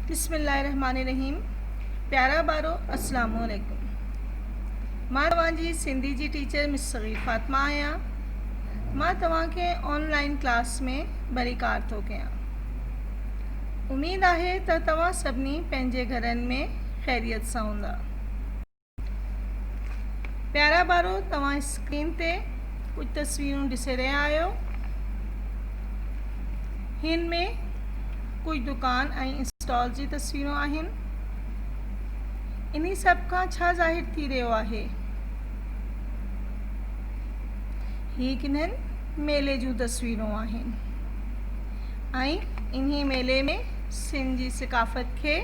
बिस्मिल्लाहिर्रहमानिर्रहीम। प्यारा बारो अस्सलाम वालेकुम। मां तव्हांजी सिंधी जी टीचर मिस सग़ीर फातिमा आहियां। मां तव्हांखे ऑनलाइन क्लास में भलीकार थो कयां। उम्मीद आहे त तव्हां सभिनी पंहिंजे घरनि में ख़ैरियत सां हूंदा। प्यारा बारो, तव्हां स्क्रीन ते कुझु तस्वीरूं ॾिसे रहिया आहियो। हिन में कुझु दुकान ऐं स्टॉल जी तस्वीरूं आहिनि। इन्ही सभ खां छा ज़ाहिर थी रहियो आहे? ही किन्हनि मेले जूं तस्वीरूं आहिनि ऐं इन्ही मेले में सिंध जी सक़ाफ़त खे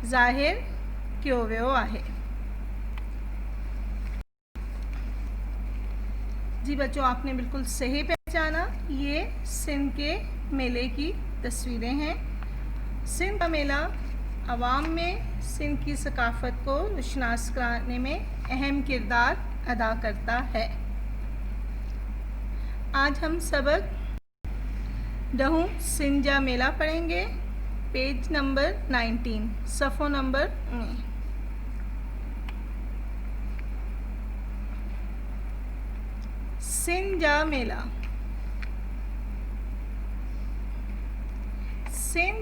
ज़ाहिर कियो वियो आहे। जी बच्चों, आपने बिल्कुल सही पहचाना। ये सिंध के मेले की तस्वीरें हैं। सिंध का मेला अवाम में सिंध की सक़ाफ़त को रोशनास कराने में अहम किरदार अदा करता है। आज हम सबक 10 सिंध जा मेला पढ़ेंगे। पेज नंबर 19, सफ़ो नंबर 19। सिंध जा मेला। सिंध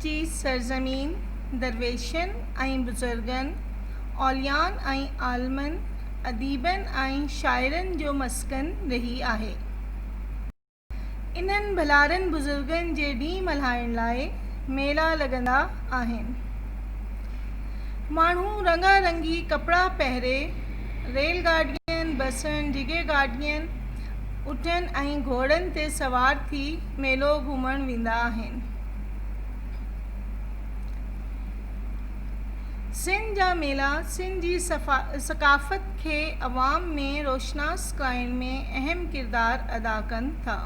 जी सरज़मीन दरवेशनि ऐं बुज़ुर्गनि, औलियान ऐं आलमनि, अदीबनि ऐं शाइरनि जो मस्कन रही आहे। इन्हनि भलारनि बुज़ुर्गनि जे ॾींहुं मल्हाइण लाइ मेला लॻंदा आहिनि। माण्हू रंगारंगी कपिड़ा पहिरे रेलगाॾियुनि, बसनि, डिघे गाॾियुनि, ऊठनि ऐं घोड़नि ते सवार थी मेलो घुमण वेंदा आहिनि। सिंध जा मेला सिंध जी सक़ाफ़त खे अवाम में रोशनास कराइण में अहम किरदार अदा कनि था।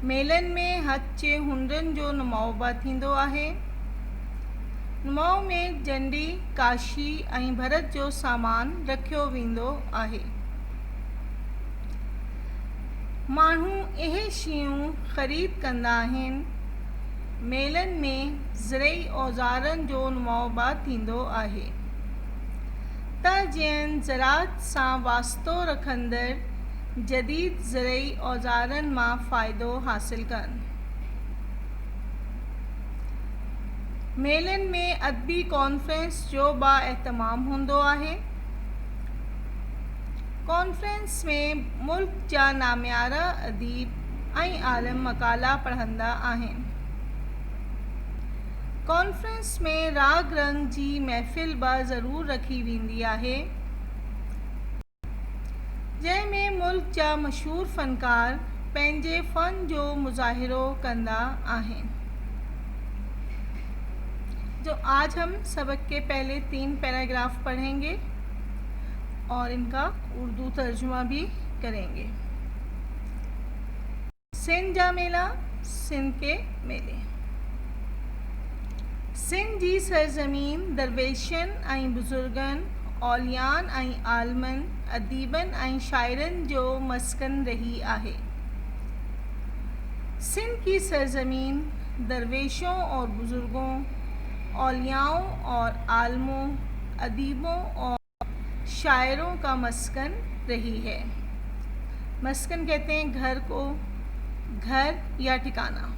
मेलनि में हज हुनरनि जो नुमाइबो थींदो आहे। नुमाउ में जंडी, काशी ऐं भरत जो सामान रखियो वेंदो आहे। माण्हू इहे शयूं ख़रीद कंदा आहिनि। मेलनि में ज़रई औज़ारनि जो नुमाइबो थींदो आहे त जिन ज़राअत सां वास्तो रखंदड़ जदीद ज़रई औज़ारनि मां फ़ाइदो हासिल कनि। मेलनि में अदबी कॉन्फ्रेंस जो बाएहतमाम हूंदो आहे। कॉन्फ्रेंस में मुल्क जा नामियारा अदीब ऐं आलिम मक़ाला पढ़ंदा आहिनि। कॉन्फ्रेंस में राग रंग जी महफ़िल ज़रूर रखी वेंदी आहे, जंहिंमें मुल्क जा मशहूर फ़नकार पंहिंजे फ़न जो मुज़ाहिरो कंदा आहिनि। जो आज हम सबक के पहले 3 पैराग्राफ पढ़ेंगे और इनका उर्दू तर्जुमा भी करेंगे। सिंध जा मेला, सिंध के मेले। सिंध जी सरज़मीन दरवेशनि ऐं बुज़ुर्गनि, औलियान ऐं आलमनि, अदीबनि ऐं शाइरनि जो मस्कन रही आहे। सिंध की सरज़मीन दरवेशों और बुज़ुर्गों, औलियाओं और आलमों, अदीबों और शायरों का मस्कन रही है। मस्कन कहते हैं घर को, घर या ठिकाना।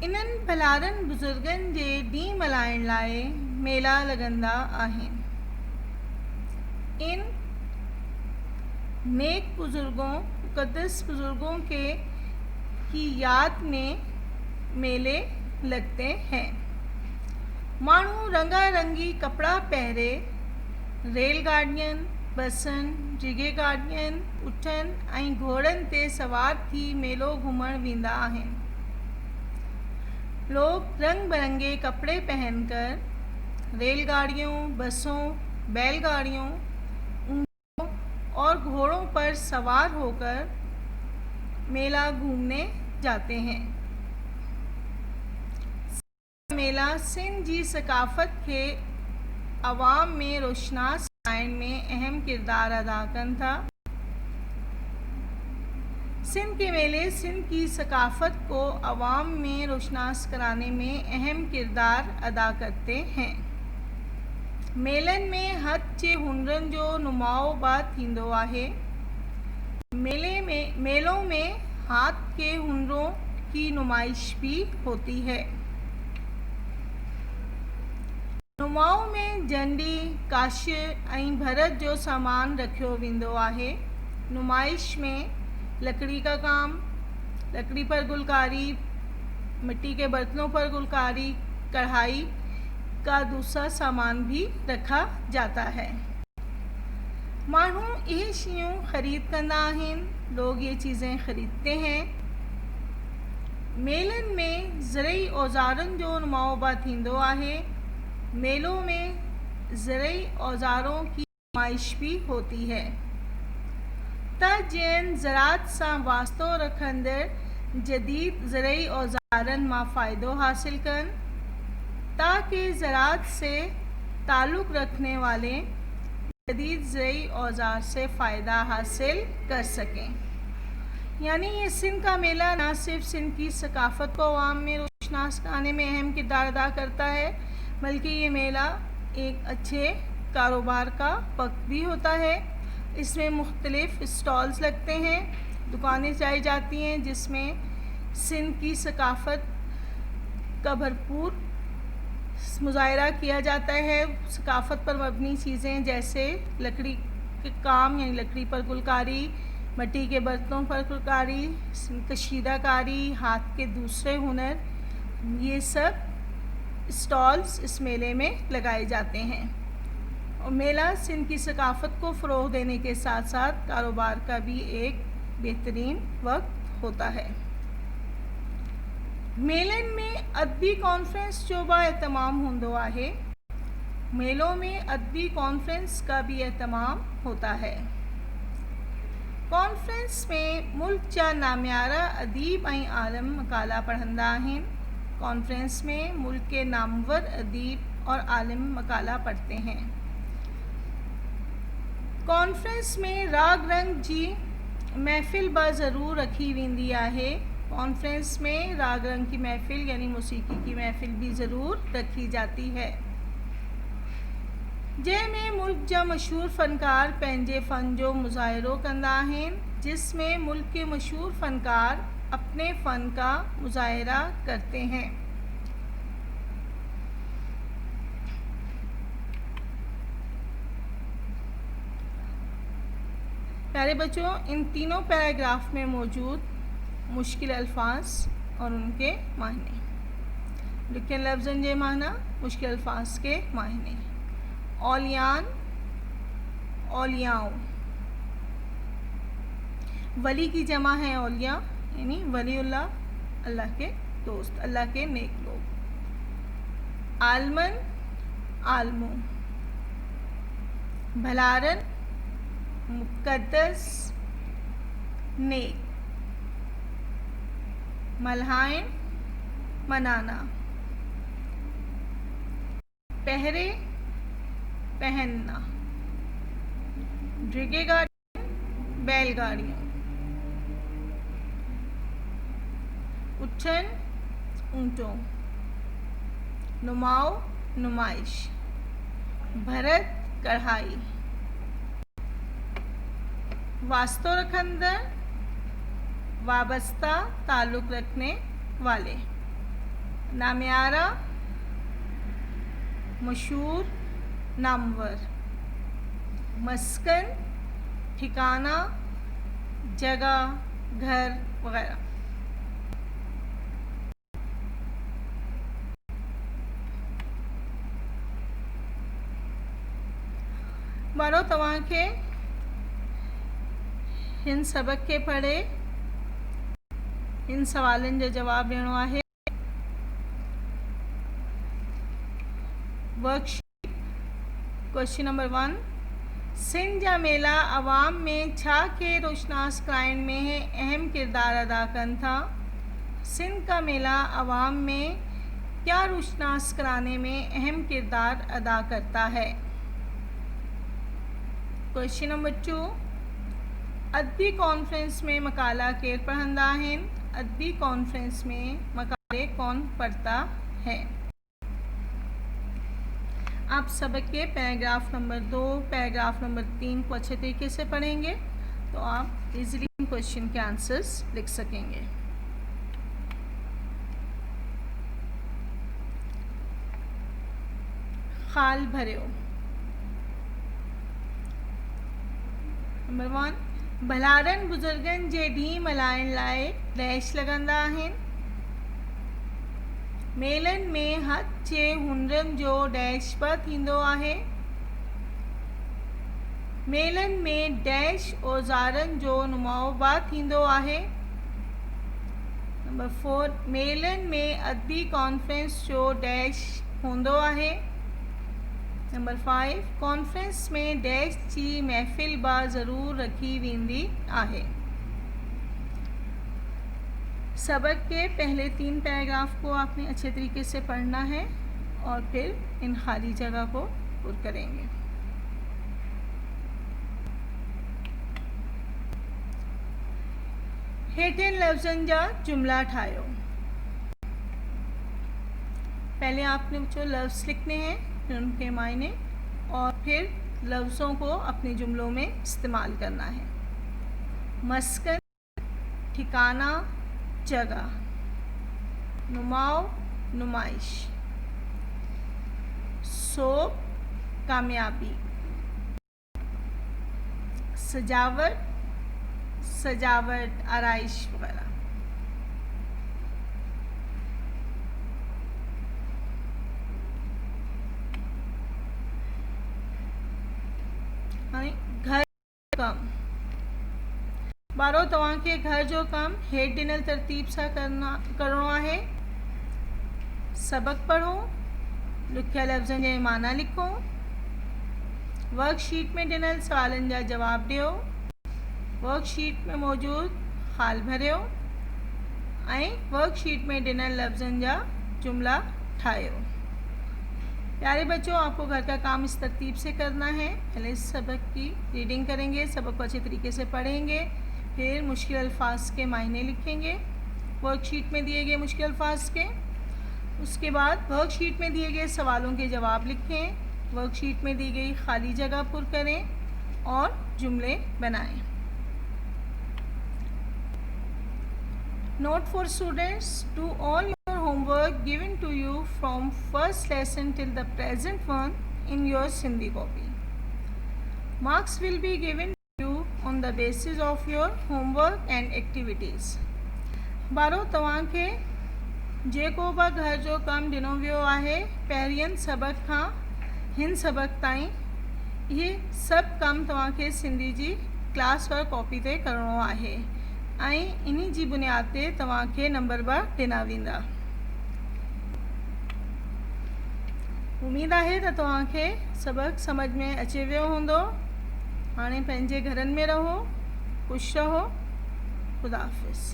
इन्हनि भलारनि बुज़ुर्गनि जे ॾींहुं मल्हाइण लाइ मेला लॻंदा आहिनि। इन नेक बुज़ुर्गों, मुक़द्दस बुज़ुर्गों की याद में मेले लगते हैं। माण्हू रंगारंगी कपिड़ा पहिरे रेलगाॾियुनि, बसनि, डिघे गाॾियुनि, ऊठनि ऐं घोड़नि ते सवार थी मेलो घुमण वेंदा आहिनि। लोग रंग बिरंगे कपड़े पहनकर रेलगाड़ियों, बसों, बैलगाड़ियों, ऊँटों और घोड़ों पर सवार होकर मेला घूमने जाते हैं। मेला सिंध जी सक़ाफ़त के अवाम में रोशनास कराइण में अहम किरदार अदा कनि था। सिंध के मेले सिंध की सकाफ़त को अवाम में रोशनास कराने में अहम किरदार अदा करते हैं। मेलन में हथ जे हुनरनि जो नुमाओ थींदो आहे। मेलों में हाथ के हुनरों की नुमाइश भी होती है। नुमाओ में झंडी, काश ऐं भरत जो सामान रखियो वेंदो आहे। नुमाइश में लकड़ी का काम, लकड़ी पर गुलकारी, मिट्टी के बर्तनों पर गुलकारी, कढ़ाई का दूसरा सामान भी रखा जाता है। माण्हू ये शयूं ख़रीद कंदा आहिनि, लोग ये चीज़ें ख़रीदते हैं। मेलन में ज़रई औज़ारनि जो नुमाओ थींदो आहे। मेलों में ज़रई औज़ारों की नुमाइश भी होती है त जैन ज़रात सां वास्तो रखंदड़ जदीद ज़रई औज़ारनि मां फ़ायदो हासिल कनि, ताकि ज़रात से ताल्लुक़ रखने वाले जदीद ज़रई औज़ार से फ़ायदा हासिल कर सकें। यानी ये सिंध का मेला न सिर्फ सिंध की सकाफ़त को अवाम में रोशनास कराने में अहम किरदार अदा करता है, बल्कि ये मेला एक अच्छे कारोबार का वक्त भी होता है। इसमें मुख्तलिफ़ स्टॉल्स लगते हैं, दुकानें चलाई जाती हैं, जिसमें सिंध की सकाफ़त का भरपूर मुज़ाहरा किया जाता है। सकाफ़त पर मबनी चीज़ें जैसे लकड़ी के काम यानी लकड़ी पर गुलकारी, मिट्टी के बर्तनों पर गुलकारी, कशीदाकारी, हाथ के दूसरे हुनर, ये सब स्टॉल्स इस मेले में लगाए जाते हैं। और मेला सिंध की सकाफ़त को फ़रोग़ देने के साथ साथ कारोबार का भी एक बेहतरीन वक्त होता है। मेलन में अदबी कॉन्फ्रेंस जो एहतमाम होंदो आहे। मेलों में अदबी कॉन्फ्रेंस का भी एहतमाम होता है। कॉन्फ्रेंस में मुल्क जा नाम्यारा अदीब ऐं आलम मकाला पढ़ंदा आहिनि। कॉन्फ्रेंस में मुल्क के नामवर अदीब और आलिम मकाला पढ़ते हैं। कॉन्फ्रेंस में राग रंग जी महफ़िल ज़रूर रखी वेंदी आहे। कॉन्फ्रेंस में राग रंग की महफ़िल यानी मौसीकी की महफ़िल भी ज़रूर रखी जाती है, जंहिंमें मुल्क जा मशहूर फ़नकार पंहिंजे फ़न जो मुज़ाहिरो कंदा आहिनि, जिसमें मुल्क के मशहूर फ़नकार अपने फ़न का मुज़ाहिरा करते हैं। प्यारे बच्चों, इन तीनों पैराग्राफ में मौजूद मुश्किल अल्फाज और उनके मायने, लिखियल लफ्ज़न जे माना, मुश्किल अल्फाज के मायने। औलियान, औलियाओं, वली की जमा है औलिया यानी वलीउल्लाह, अल्लाह के दोस्त, अल्लाह के नेक लोग। आलमन, आलमों, भलारन, मुक़द्दस, नेक। मल्हाइन, मनाना। पहरे, पहनना। ड्रिगे गाड़ियाँ, बैलगाड़ियाँ। उठन, ऊँटों। नुमाओ, नुमाइश। भरत, कढ़ाई। वास्तो रखंदड़, वाबस्ता, ताल्लुक़ रखने वाले। नाम्यारा, मशहूर, नामवर। मस्कन, ठिकाना, जगह, घर वगैरह। मानो तव्हांखे हिन सबक के पढ़े इन सवालन जो जवाब ॾियणो आहे। वर्कशीट क्वेश्चन नंबर 1, सिंध जा मेला अवाम में छा के रोशनास कराइण में अहम किरदार अदा कनि था। सिंध का मेला अवाम में क्या रोशनास कराने में अहम किरदार अदा करता है। क्वेश्चन नंबर 2, अदबी कॉन्फ्रेंस में मकाला केर पढ़ंदा आहिनि। अदबी कॉन्फ्रेंस में मकाले कौन पढ़ता है। आप सबक के पैराग्राफ नंबर 2, पैराग्राफ नंबर 3 को अच्छे तरीके से पढ़ेंगे तो आप इजीली इन क्वेश्चन के आंसर्स लिख सकेंगे। खाल भरियो। नंबर 1, भलारन बुजुर्गन जे ॾींहुं मल्हाइण लाइ डैश लॻंदा आहिनि। मेलनि में हथ जे हुनरनि जो डैश बि थींदो आहे। मेलनि में डैश औज़ारनि जो नुमाओ बि थींदो आहे। नंबर 4, मेलनि में अदबी कॉन्फ्रेंस जो डैश हूंदो आहे। नंबर 5, कॉन्फ्रेंस में डैश जी महफ़िल बि ज़रूर रखी वेंदी आहे। सबक के पहले 3 पैराग्राफ को आपने अच्छे तरीके से पढ़ना है और फिर इन खाली जगह को पुर करेंगे। हेठिन लफ्ज़नि जा जुमला ठाहियो। पहले आपने जो लफ्ज़ लिखने हैं फिर उनके मायने और फिर लफ्ज़ों को अपने जुमलों में इस्तेमाल करना है। मस्कन ठिकाना जगह, नुमाओ नुमाइश, सोब कामयाबी, सजावट सजावट आराइश वगैरह। घर कम बारो तव्हांखे घर जो कम हेठि ॾिनल तरतीब सां करिणो आहे। सबक पढ़ो, ॾुखिया लफ़्ज़नि जे माना लिखो, वर्कशीट में ॾिनल सवालनि जा जवाब ॾियो, वर्कशीट में मौजूद खाल भरियो ऐं वर्कशीट में ॾिनल लफ़्ज़नि जा जुमला ठाहियो। प्यारे बच्चों, आपको घर का काम इस तरतीब से करना है। पहले इस सबक की रीडिंग करेंगे, सबक को अच्छे तरीके से पढ़ेंगे, फिर मुश्किल अल्फाज के मायने लिखेंगे वर्कशीट में दिए गए मुश्किल अल्फाज के। उसके बाद वर्कशीट में दिए गए सवालों के जवाब लिखें, वर्कशीट में दी गई खाली जगह पुर करें और जुमले बनाएं। Note for students: do all your homework given to you from first lesson till the present one in your Sindhi copy. Marks will be given to you on the basis of your homework and activities. बारो तव्हांखे जेको बि घर जो कमु ॾिनो वियो आहे पहिरियनि सबक खां हिन सबक ताईं, इहे सभु कमु तव्हांखे सिंधी जी क्लास वर्क कॉपी ते करिणो आहे ऐं इन्ही जी बुनियाद ते तव्हांखे नंबर बि ॾिना वेंदा। उमेद आहे त तव्हांखे सबक समझ में अची वियो हूंदो। हाणे पंहिंजे घरनि में रहो, ख़ुशि रहो। ख़ुदा हाफ़िज़।